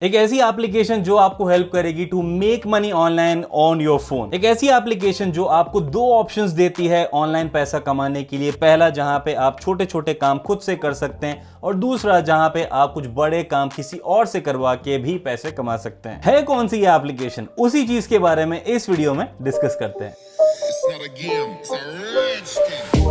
एक ऐसी एप्लीकेशन जो आपको हेल्प करेगी to make money online on your phone. एक ऐसी एप्लीकेशन जो आपको दो ऑप्शंस देती है ऑनलाइन पैसा कमाने के लिए। पहला, जहां पे आप छोटे छोटे काम खुद से कर सकते हैं, और दूसरा जहां पे आप कुछ बड़े काम किसी और से करवा के भी पैसे कमा सकते हैं। है कौन सी ये एप्लीकेशन? उसी चीज के बारे में इस वीडियो में डिस्कस करते हैं।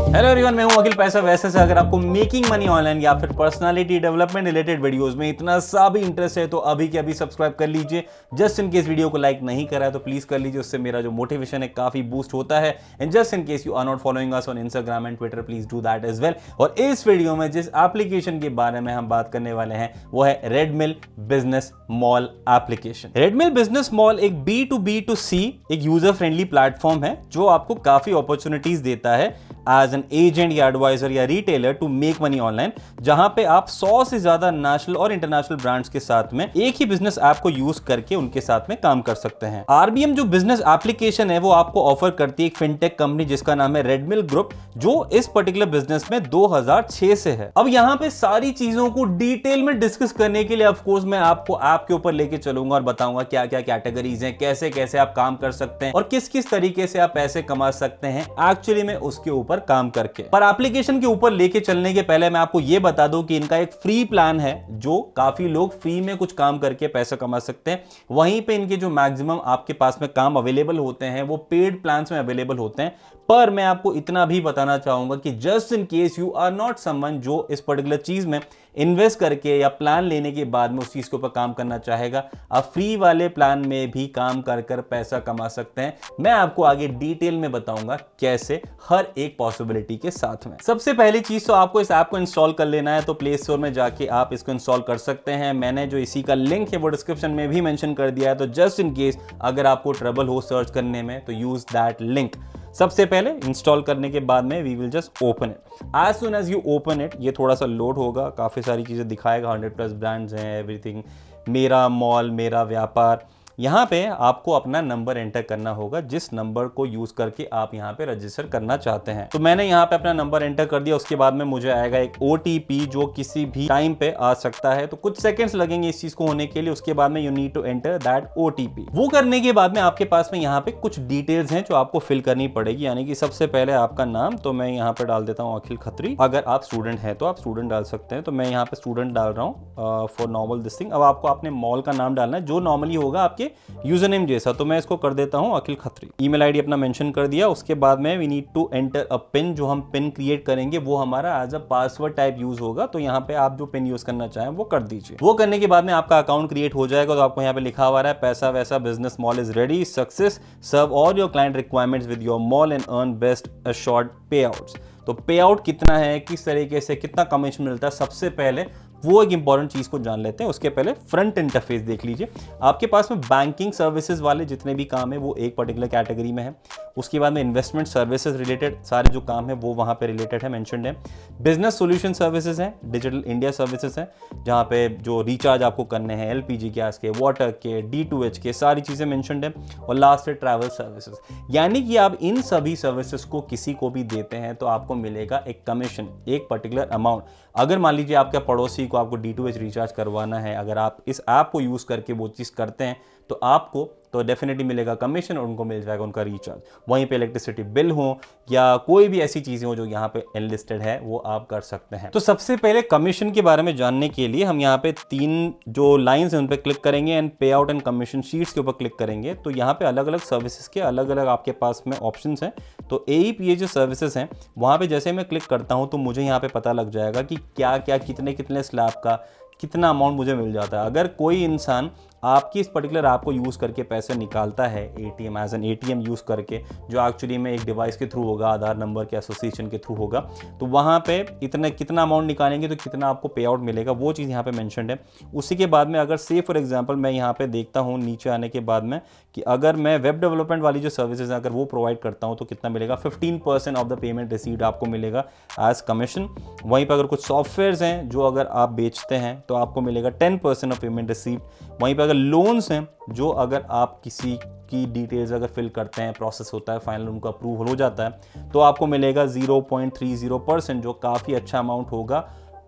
हेलो एवरीवन, मैं हूं अखिल पैसा वैसे से। अगर आपको मेकिंग मनी ऑनलाइन या फिर पर्सनालिटी डेवलपमेंट रिलेटेड वीडियोस में इतना सा भी इंटरेस्ट है तो अभी के अभी सब्सक्राइब कर लीजिए। जस्ट इन केस वीडियो को लाइक नहीं करा है तो प्लीज कर लीजिए, उससे मेरा जो मोटिवेशन है काफी बूस्ट होता है। And just in case you are not following us on Instagram and Twitter, please do that as well. और इस वीडियो में जिस एप्लीकेशन के बारे में हम बात करने वाले हैं वो है रेडमिल business mall application. Redmil business mall एक B2B2C एक यूजर फ्रेंडली प्लेटफॉर्म है जो आपको काफी अपॉर्चुनिटीज देता है एज एन एजेंट या एडवाइजर या retailer to make money online, जहां पे आप 100 से ज्यादा नेशनल और इंटरनेशनल ब्रांड्स के साथ में एक ही बिजनेस ऐप को यूज करके उनके साथ में काम कर सकते हैं। RBM जो बिजनेस एप्लीकेशन है वो आपको ऑफर करती है एक फिनटेक कंपनी जिसका नाम है रेडमिल ग्रुप, जो इस पर्टिकुलर बिजनेस में 2006 से है। अब यहां पे सारी चीजों को डिटेल में डिस्कस करने के लिए ऑफकोर्स मैं आपको ऐप के ऊपर लेके चलूंगा और बताऊंगा क्या क्या कैटेगरीज हैं, कैसे कैसे आप काम कर सकते हैं और किस किस तरीके से आप पैसे कमा सकते हैं एक्चुअली में उसके ऊपर काम करके। पर एप्लीकेशन के ऊपर लेके चलने के पहले मैं आपको यह बता दूं कि इनका एक फ्री प्लान है जो काफी लोग फ्री में कुछ काम करके पैसा कमा सकते हैं। वहीं पे इनके जो मैक्सिमम आपके पास में काम अवेलेबल होते हैं वो पेड प्लान्स में अवेलेबल होते हैं। पर मैं आपको इतना भी बताना चाहूंगा कि just in case you are not someone जो इस पर्टिकुलर चीज में इन्वेस्ट करके या प्लान लेने के बाद में उस चीज के ऊपर काम करना चाहेगा, आप फ्री वाले प्लान में भी काम कर कर पैसा कमा सकते हैं। मैं आपको आगे डिटेल में बताऊंगा कैसे, हर एक पॉसिबिलिटी के साथ में। सबसे पहली चीज तो आपको इस ऐप को इंस्टॉल कर लेना है, तो प्ले स्टोर में जाके आप इसको इंस्टॉल कर सकते हैं। मैंने जो इसी का लिंक है वो डिस्क्रिप्शन में भी मेंशन कर दिया है, तो जस्ट इन केस अगर आपको ट्रबल हो सर्च करने में तो यूज दैट लिंक। सबसे पहले इंस्टॉल करने के बाद में we will just open it. As soon as you open it ये थोड़ा सा लोड होगा, काफ़ी सारी चीज़ें दिखाएगा, 100+ ब्रांड्स हैं, एवरीथिंग, मेरा मॉल, मेरा व्यापार। यहाँ पे आपको अपना नंबर एंटर करना होगा जिस नंबर को यूज करके आप यहाँ पे रजिस्टर करना चाहते हैं। तो मैंने यहाँ पे अपना नंबर एंटर कर दिया। उसके बाद में मुझे आएगा एक OTP जो किसी भी टाइम पे आ सकता है, तो कुछ सेकंड्स लगेंगे इस चीज को होने के लिए। उसके बाद में you need to enter that OTP। वो करने के बाद में आपके पास में यहाँ पे कुछ डिटेल्स हैं जो आपको फिल करनी पड़ेगी, यानी कि सबसे पहले आपका नाम, तो मैं यहाँ पे डाल देता हूँ अखिल खत्री। अगर आप स्टूडेंट हैं तो आप स्टूडेंट डाल सकते हैं, तो मैं यहाँ पे स्टूडेंट डाल रहा हूँ फॉर नॉर्मल दिस थिंग। अब आपको अपने मॉल का नाम डालना है जो नॉर्मली होगा आपके यूजर नेम जैसा, तो मैं इसको कर देता हूं अखिल खत्री। ईमेल आईडी अपना मेंशन कर दिया। उसके बाद में we need to enter a pin. जो हम पिन क्रिएट करेंगे वो हमारा as a password type use होगा, तो यहाँ पे आप जो पिन यूज करना चाहें वो कर दीजिए। वो करने के बाद में आपका अकाउंट क्रिएट हो जाएगा। तो आपको यहाँ पे लिखा हुआ है पैसा वैसा business mall is ready, success, serve all your client requirements with your mall and earn best assured payouts. तो पे आउट कितना है, किस तरीके से कितना कमीशन मिलता है, सबसे पहले वो एक इंपॉर्टेंट चीज को जान लेते हैं। उसके पहले फ्रंट इंटरफेस देख लीजिए। आपके पास में बैंकिंग सर्विसेज वाले जितने भी काम है वो एक पर्टिकुलर कैटेगरी में है। उसके बाद में इन्वेस्टमेंट सर्विसेज रिलेटेड सारे जो काम है वो वहां पे रिलेटेड है, मेंशन्ड है। बिजनेस सॉल्यूशन सर्विसेज हैं, डिजिटल इंडिया सर्विसेज हैं, जहां पे जो रिचार्ज आपको करने हैं LPG गैस के, वाटर के, D2H के, सारी चीजें मेंशन्ड है। और लास्ट है ट्रैवल सर्विसेज, यानी कि आप इन सभी सर्विसेज को किसी को भी देते हैं तो आपको मिलेगा एक कमीशन, एक पर्टिकुलर अमाउंट। अगर मान लीजिए आपके पड़ोसी को आपको D2H रिचार्ज करवाना है, अगर आप इस ऐप को यूज करके वो चीज करते हैं तो आपको तो डेफिनेटली मिलेगा कमीशन और उनको मिल जाएगा उनका रिचार्ज। वहीं पे इलेक्ट्रिसिटी बिल हो या कोई भी ऐसी चीजें हो जो यहाँ पे एनलिस्टेड है वो आप कर सकते हैं। तो सबसे पहले कमीशन के बारे में जानने के लिए हम यहाँ पे 3 जो लाइंस हैं उन पे क्लिक करेंगे एंड पे आउट एंड कमीशन शीट्स के ऊपर क्लिक करेंगे। तो यहाँ पे अलग अलग सर्विसेज के अलग अलग आपके पास में ऑप्शंस हैं। तो AEPA जो सर्विसेज हैं वहाँ पे जैसे मैं क्लिक करता हूँ तो मुझे यहाँ पे पता लग जाएगा कि क्या क्या कितने कितने स्लैब का कितना अमाउंट मुझे मिल जाता है। अगर कोई इंसान आपकी इस पर्टिकुलर ऐप को यूज़ करके पैसे निकालता है ATM as an ATM use करके, जो एक्चुअली में एक डिवाइस के थ्रू होगा, आधार नंबर के एसोसिएशन के थ्रू होगा, तो वहाँ पे इतने कितना अमाउंट निकालेंगे तो कितना आपको पे आउट मिलेगा, वो चीज़ यहाँ पे मेंशन्ड है। उसी के बाद में अगर से फॉर एग्जांपल मैं यहाँ पे देखता हूँ नीचे आने के बाद में कि अगर मैं वेब डेवलपमेंट वाली जो सर्विसेज हैं अगर वो प्रोवाइड करता हूँ तो कितना मिलेगा, 15% ऑफ द पेमेंट रिसीव्ड आपको मिलेगा एज कमीशन। वहीं पर अगर कुछ सॉफ्टवेयर्स हैं जो अगर आप बेचते हैं तो आपको मिलेगा 10% ऑफ पेमेंट रिसीव्ड। वहीं पर अगर लोन्स हैं जो अगर आप किसी की डिटेल्स अगर फिल करते हैं, प्रोसेस होता है, फाइनल उनका अप्रूवल हो जाता है, तो आपको मिलेगा 0.30%, जो काफ़ी अच्छा अमाउंट होगा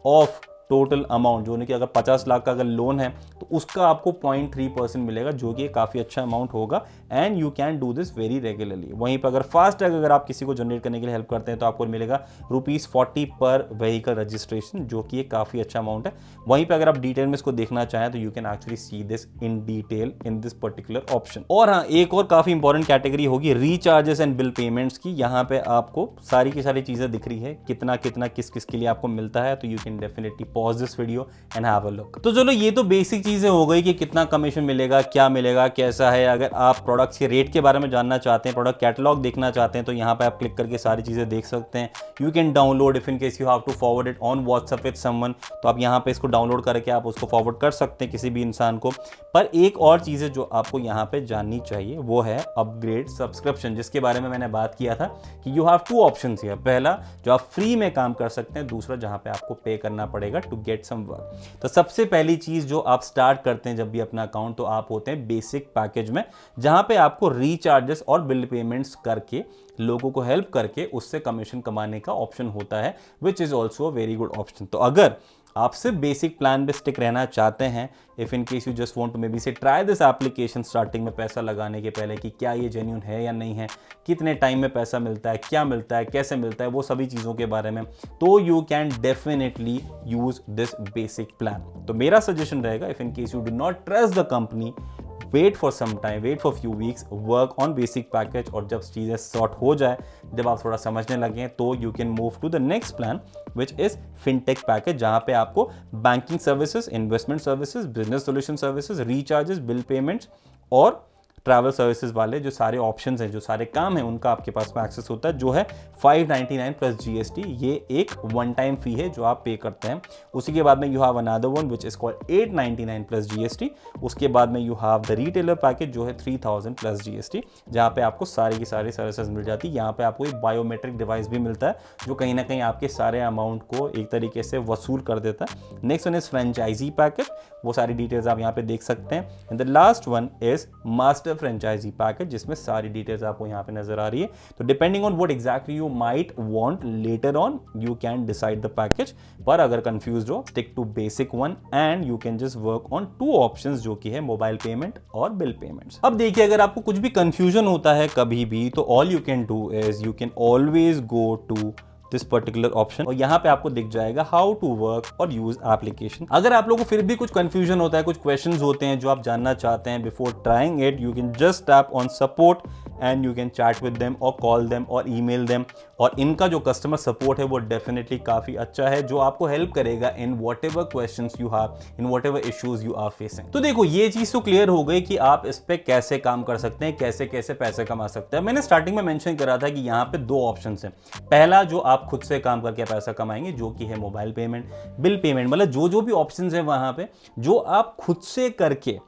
ऑफ टोटल अमाउंट, जो कि अगर 50 लाख का अगर लोन है तो उसका आपको 0.3% मिलेगा, जो कि काफ़ी अच्छा अमाउंट होगा। And you can do this very regularly. वहीं पर अगर फास्टैग अगर आप किसी को जनरेट करने के लिए हेल्प करते हैं तो आपको मिलेगा ₹40 पर व्हीकल रजिस्ट्रेशन, जो कि एक काफ़ी अच्छा अमाउंट है। वहीं पर अगर आप डिटेल में इसको देखना चाहें तो you can actually see this in detail in this particular option. और हाँ, एक और काफ़ी इंपॉर्टेंट कैटेगरी होगी रिचार्जेस एंड बिल पेमेंट्स की। यहाँ पे आपको सारी की सारी चीज़ें दिख रही है, कितना कितना किस किस के लिए आपको मिलता है। तो you can definitely pause this video and have a look. तो चलो, ये तो बेसिक चीज़ें हो गई कि कितना कमीशन मिलेगा, क्या मिलेगा, कैसा है। अगर आप प्रोडक्ट्स के रेट के बारे में जानना चाहते हैं, प्रोडक्ट कैटलॉग देखना चाहते हैं, तो यहाँ पे आप क्लिक करके सारी चीज़ें देख सकते हैं। You can download if in case you have to forward it on WhatsApp with someone, तो आप यहाँ पे इसको डाउनलोड करके आप उसको फॉरवर्ड कर सकते हैं किसी भी इंसान को। पर एक और चीज़ है जो आपको यहाँ पे जाननी चाहिए, वो है अपग्रेड सब्सक्रिप्शन, जिसके बारे में मैंने बात किया था कि यू हैव 2 ऑप्शंस हियर। पहला, जो आप फ्री में काम कर सकते हैं, दूसरा जहाँ पे आपको पे करना पड़ेगा टू गेट सम वर्क। तो सबसे पहली चीज़ जो आप स्टार्ट करते हैं जब भी अपना अकाउंट, तो आप होते हैं बेसिक पैकेज में, जहाँ पे आपको रिचार्जेस और बिल पेमेंट्स करके, लोगों को हेल्प करके उससे कमीशन कमाने का ऑप्शन होता है, which is also a very good option. तो अगर आप सिर्फ बेसिक प्लान पे स्टिक रहना चाहते हैं, if in case you just want to maybe say try this application starting में पैसा लगाने के पहले, कि क्या ये जेन्युइन है या नहीं है, कितने टाइम में पैसा मिलता है, क्या मिलता है, कैसे मिलता है, वो सभी चीज़ों के बारे में, तो you can definitely use this basic plan. तो मेरा सजेशन रहेगा, if in case you do not trust the company, wait for some time, wait for few weeks, work on basic package, और जब चीज़ें सॉर्ट हो जाए, जब आप थोड़ा समझने लगे, तो you can move to the next plan which is fintech package, जहां पे आपको banking services, investment services, business solution services, recharges, bill payments और ट्रैवल सर्विसेज वाले जो सारे ऑप्शंस हैं, जो सारे काम हैं, उनका आपके पास में एक्सेस होता है, जो है 599 प्लस GST। ये एक वन टाइम फी है जो आप पे करते हैं। उसी के बाद में you have another one which is called 899 plus GST। उसके बाद में you have the retailer package जो है 3000 प्लस GST, जहाँ पे आपको सारी की सारी सर्विसेज मिल जाती है। यहाँ पे आपको एक बायोमेट्रिक डिवाइस भी मिलता है, जो कहीं ना कहीं आपके सारे अमाउंट को एक तरीके से वसूल कर देता है। Next one is franchisee package, वो सारी डिटेल्स आप यहाँ पे देख सकते हैं। And the last one is master franchisee package, जिसमें सारी डिटेल्स आपको यहाँ पे नजर आ रही है। तो depending on what exactly you might want later on, you can decide the package. पर अगर कंफ्यूज्ड हो, stick to basic one and you can just work on 2 options, जो कि है मोबाइल पेमेंट और बिल पेमेंट्स। अब देखिए, अगर आपको कुछ भी कंफ्यूजन होता है कभी भी, तो all you can do is you can always go to this particular option, और यहाँ पे आपको दिख जाएगा हाउ टू वर्क और यूज एप्लीकेशन। अगर आप लोगों को फिर भी कुछ कंफ्यूजन होता है, कुछ क्वेश्चंस होते हैं जो आप जानना चाहते हैं before trying it, you can just tap on support and you can chat with them और कॉल देम और ईमेल देम। और इनका जो कस्टमर सपोर्ट है वो डेफिनेटली काफी अच्छा है, जो आपको हेल्प करेगा in whatever questions you have, in whatever issues you are facing. तो देखो, ये चीज तो क्लियर हो गई कि आप इस पे कैसे काम कर सकते हैं, कैसे कैसे पैसे कमा सकते हैं। मैंने स्टार्टिंग में मेंशन करा था कि यहाँ पे 2 ऑप्शन है। पहला, जो आप खुद से काम करके पैसा कमाएंगे, जो कि है मोबाइल पेमेंट, बिल पेमेंट, मतलब जो भी ऑप्शन है वहां पे, जो आप खुद से करके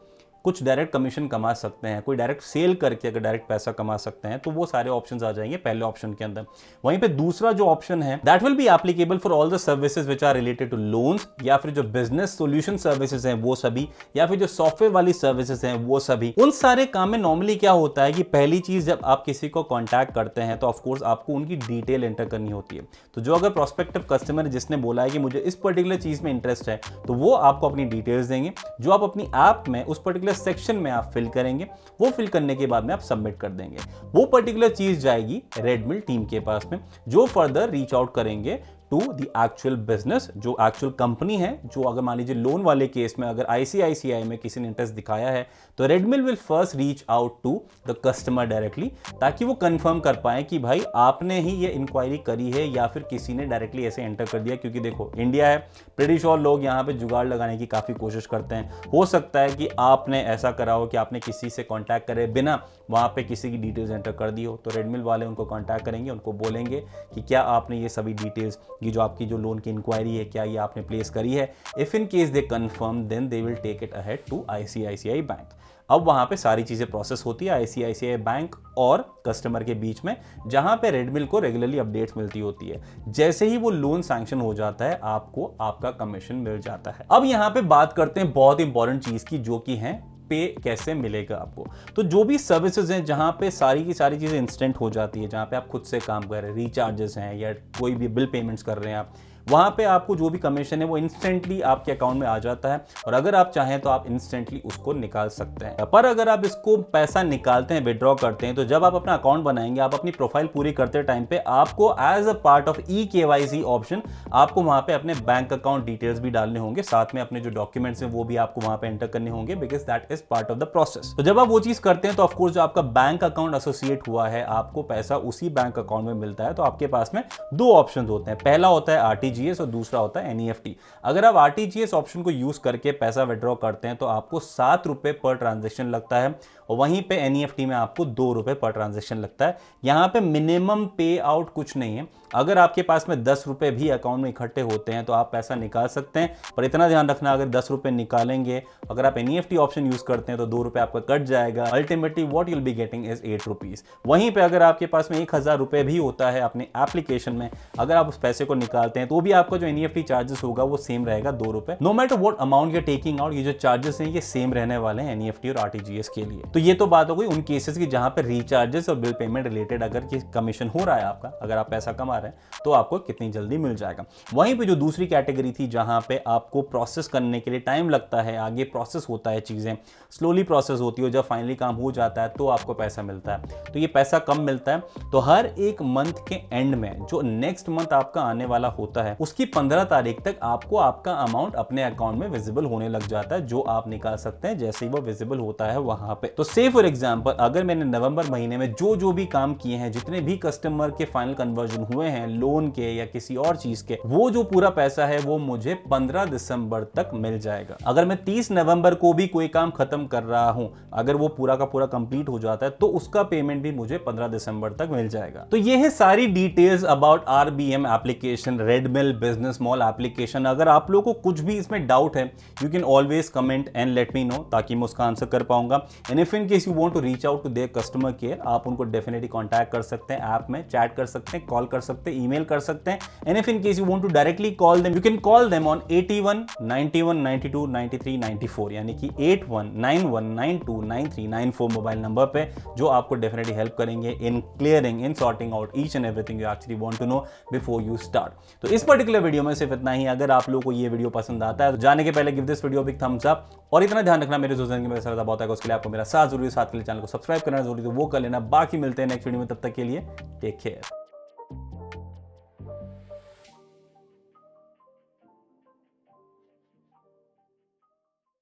कुछ डायरेक्ट कमीशन कमा सकते हैं, कोई डायरेक्ट सेल करके अगर डायरेक्ट पैसा कमा सकते हैं, तो वो सारे ऑप्शंस आ जाएंगे पहले ऑप्शन के अंदर। वहीं पे दूसरा जो ऑप्शन है, that will be applicable for all the services which are related to loans, या फिर जो बिजनेस सॉल्यूशन सर्विसेज हैं वो सभी, या फिर जो सॉफ्टवेयर वाली सर्विसेज हैं वो सभी। उन सारे काम में नॉर्मली क्या होता है कि पहली चीज, जब आप किसी को कॉन्टैक्ट करते हैं तो ऑफकोर्स आपको उनकी डिटेल एंटर करनी होती है। तो जो अगर प्रोस्पेक्टिव कस्टमर जिसने बोला है कि मुझे इस पर्टिकुलर चीज में इंटरेस्ट है, तो वो आपको अपनी डिटेल्स देंगे, जो आप अपनी ऐप में उस पर्टिकुलर सेक्शन में आप फिल करेंगे। वो फिल करने के बाद में आप सबमिट कर देंगे। वो पर्टिकुलर चीज जाएगी रेडमिल टीम के पास में, जो फर्दर रीच आउट करेंगे टू द एक्चुअल बिजनेस, जो एक्चुअल कंपनी है। जो अगर मान लीजिए लोन वाले केस में अगर ICICI में किसी ने इंटरेस्ट दिखाया है, तो Redmill will first reach out to the customer directly, ताकि वो कंफर्म कर पाए कि भाई आपने ही ये इंक्वायरी करी है या फिर किसी ने डायरेक्टली ऐसे एंटर कर दिया। क्योंकि देखो, इंडिया है, प्रीटी श्योर लोग यहाँ पे जुगाड़ लगाने की काफी कोशिश करते हैं। हो सकता है कि आपने ऐसा करा हो कि आपने किसी से कॉन्टैक्ट करे बिना वहां पे किसी की डिटेल्स एंटर कर दी हो, तो रेडमिल वाले उनको कॉन्टैक्ट करेंगे, उनको बोलेंगे कि क्या आपने ये सभी डिटेल्स, ये जो आपकी जो लोन की इंक्वायरी है, क्या ये आपने प्लेस करी है। If in case they confirm, then they will take it ahead to ICICI bank. अब वहां पे सारी चीजें प्रोसेस होती है ICICI बैंक और कस्टमर के बीच में, जहां पे रेडमिल को रेगुलरली अपडेट्स मिलती होती है। जैसे ही वो लोन सैंक्शन हो जाता है, आपको आपका कमीशन मिल जाता है। अब यहां पे बात करते हैं बहुत इंपॉर्टेंट चीज की, जो कि है पे कैसे मिलेगा आपको। तो जो भी सर्विसेज हैं जहां पे सारी की सारी चीजें इंस्टेंट हो जाती है, जहां पे आप खुद से काम कर रहे हैं, रिचार्जेस हैं या कोई भी बिल पेमेंट्स कर रहे हैं आप, वहां पे आपको जो भी कमीशन है वो इंस्टेंटली आपके अकाउंट में आ जाता है, और अगर आप चाहें तो आप इंस्टेंटली उसको निकाल सकते हैं। पर अगर आप इसको पैसा निकालते हैं, विड्रॉ करते हैं, तो जब आप अपना अकाउंट बनाएंगे, आप अपनी प्रोफाइल पूरी करते टाइम पे आपको as a part of KYC option आपको वहां पे अपने बैंक अकाउंट डिटेल्स भी डालने होंगे, साथ में अपने जो डॉक्यूमेंट्स हैं वो भी आपको वहां पे एंटर करने होंगे, because that is part of the process. तो जब आप वो चीज करते हैं तो ऑफकोर्स जो आपका बैंक अकाउंट एसोसिएट हुआ है, आपको पैसा उसी बैंक अकाउंट में मिलता है। तो आपके पास में दो ऑप्शन होते हैं, पहला होता है RTGS और दूसरा होता है NEFT। अगर आप RTGS ऑप्शन को यूज करके पैसा विड्रॉ करते हैं तो आपको 7 रुपए पर ट्रांजेक्शन लगता है, और वहीं पे NEFT में आपको 2 रुपए पर ट्रांजेक्शन लगता है। यहां पे मिनिमम पे आउट कुछ नहीं है, अगर आपके पास में 10 रुपए भी अकाउंट में इकट्ठे होते हैं तो आप पैसा निकाल सकते हैं, पर इतना ध्यान रखना अगर 10 रुपए निकालेंगे, अगर आप NEFT ऑप्शन यूज करते हैं तो 2 रुपए आपका कट जाएगा। Ultimately what you will be getting is 8 rupees. वहीं पे अगर आपके पास में 1000 रुपए भी होता है अपने एप्लीकेशन में, अगर आप उस पैसे को निकालते हैं तो भी आपका जो NEFT चार्जेस होगा वो सेम रहेगा, 2 रुपए। No matter what amount you taking out, ये जो चार्जेस हैं ये सेम रहने वाले हैं NEFT और RTGS के लिए। तो ये तो बात हो गई उन केसेस की जहां पर रिचार्जेस और बिल पेमेंट रिलेटेड अगर कमीशन हो रहा है आपका, अगर आप पैसा कमा रहे हैं तो आपको कितनी जल्दी मिल जाएगा। वहीं पे जो दूसरी कैटेगरी थी जहां पे आपको प्रोसेस करने के लिए टाइम लगता है, आगे प्रोसेस होता है, चीजें स्लोली प्रोसेस होती है, जब फाइनली काम हो जाता है तो आपको पैसा मिलता है। तो ये पैसा कम मिलता है, तो हर एक मंथ के एंड में जो नेक्स्ट मंथ आपका आने वाला होता है उसकी 15 तारीख तक आपको आपका अमाउंट अपने अकाउंट में विजिबल होने लग जाता है, जो आप निकाल सकते हैं जैसे ही वो विजिबल होता है वहां पे। तो से फॉर एग्जांपल अगर मैंने नवंबर महीने में जो भी काम किए हैं, जितने भी कस्टमर के फाइनल कन्वर्जन हुए हैं लोन के या किसी और चीज के, वो जो पूरा पैसा है वो मुझे 15 दिसंबर तक मिल जाएगा। अगर मैं 30 नवंबर को भी कोई काम खत्म कर रहा हूं, अगर वो पूरा का पूरा कंप्लीट हो जाता है तो उसका पेमेंट भी मुझे 15 दिसंबर तक मिल जाएगा। तो ये है सारी details about RBM application, Redmil business mall application. अगर आप लोगों को कुछ भी इसमें डाउट है, you can always comment and let me know, ताकि मैं उसका आंसर कर पाऊंगा। And if in case you want to reach out to their customer care, आप उनको डेफिनेटली कॉन्टैक्ट कर सकते हैं, ऐप में चैट कर सकते हैं, कॉल कर सकते हैं, ईमेल कर सकते हैं। And if in case you want to directly call them, you can call them on 81 91 92 93 94, यानी कि 8191 92 93 94 मोबाइल नंबर पे, जो आपको डेफिनेटली हेल्प करेंगे in clearing, in sorting out each and everything you actually want to know before you start. तो इस particular video में सिर्फ इतना ही। अगर आप लोगों को ये वीडियो पसंद आता है तो जाने के पहले give this video big thumbs up, और इतना ध्यान रखना मेरे सोचने में ऐसा बहुत है, उसके लिए आपको मेरा साथ जरूरी, साथ के लिए चैनल को सब्सक्राइब करना जरूरी, तो वो कर लेना। बाकी मिलते हैं नेक्स्ट वीडियो में, तब तक के लिए टेक केयर।